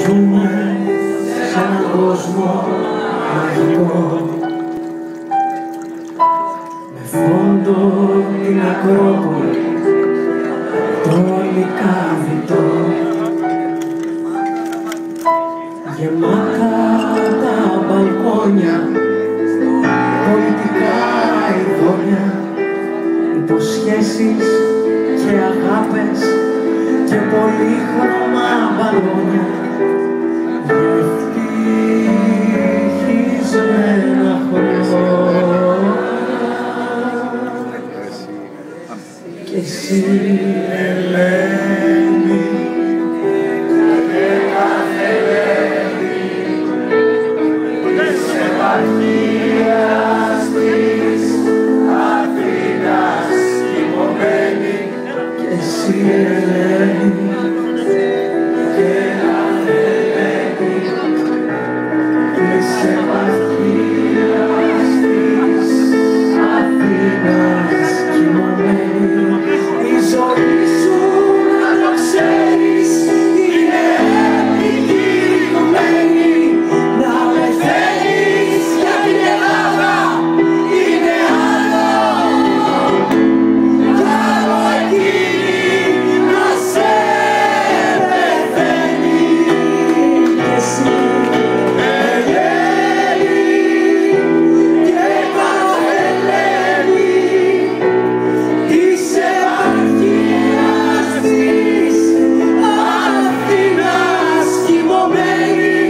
Ζούμε σε έναν κόσμο μαγικό, με φόντο την Ακρόπολη, το λυκάβητο, γεμάτα τα μπαλκόνια, πολιτικά ειδόνια, υποσχέσεις και αγάπες και πολύχρωμα μπαλόνια, ευτυχισμένα χωριό. Κι εσύ Ελένη, και κάθε Ελένη, της επαρχίας της Αθήνας κοιμωμένη. Κι εσύ Ελένη, και κάθε Ελένη, της επαρχίας της Αθήνας κοιμωμένη. Η ζωή σου να το ξέρεις είναι επικοινωμένη. Να πεθαίνεις για την Ελλάδα είναι άλλο, κι άλλο εκείνη να σε πεθαίνει. Κι εσύ Ελένη, και κάθε Ελένη, της επαρχίας της Αθήνας κοιμωμένη.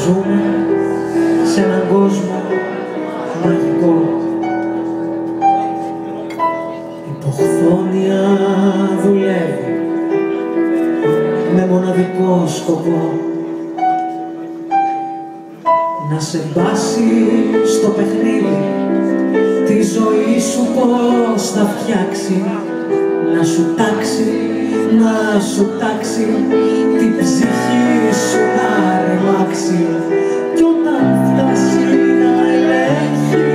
Ζούμε σε έναν κόσμο μαγικό, η υποχθόνια δουλεύει με μοναδικό σκοπό να σε μπάσει στο παιχνίδι, τη ζωή σου πώς θα φτιάξει, να σου τάξει, να σου τάξει, την ψυχή σου να ρεμάξει. Κι όταν φτάσει να ελέγχει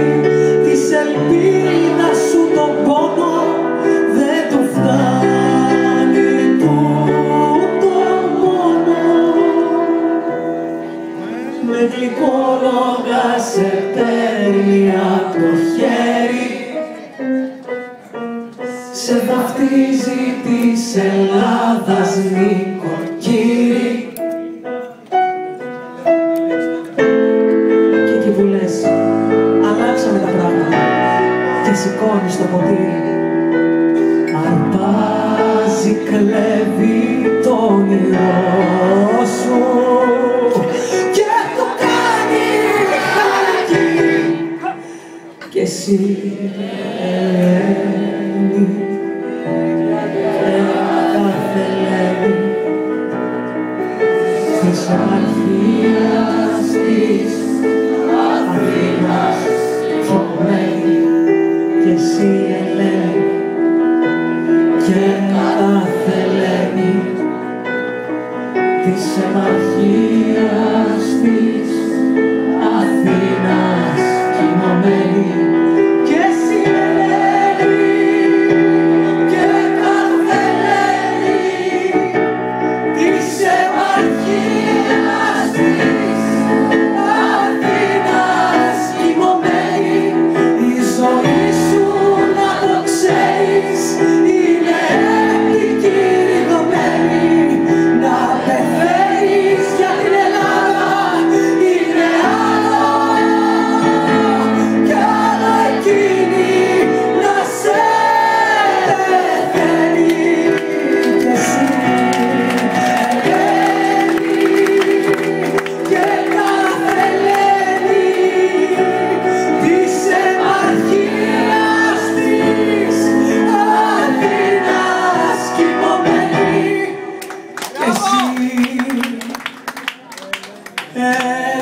της ελπίδας σου τον πόνο, δεν του φτάνει τούτο μόνο. Με γλυκό λόγα σε παίρνει απ' το χέρι, σε βαφτίζει της Ελλάδας νοικοκύρη. Και εκεί που λες, αλλάξαμε τα πράγματα, και σηκώνεις το ποτήρι, αρπάζει, κλέβει το όνειρό σου και το κάνει χαρακτήρι. Και εσύ Ελένη, της επαρχίας της Αθήνας κοιμωμένη. Κι εσύ Ελένη, και κάθε Ελένη, της επαρχίας της Αθήνας κοιμωμένη. Κι εσύ Ελένη, και κάθε Ελένη, της επαρχίας της Αθήνας κοιμωμένη. Η ζωή σου να το ξέρεις είναι επικοινωνμένη. Να πεθαίνεις για την Ελλάδα Ε,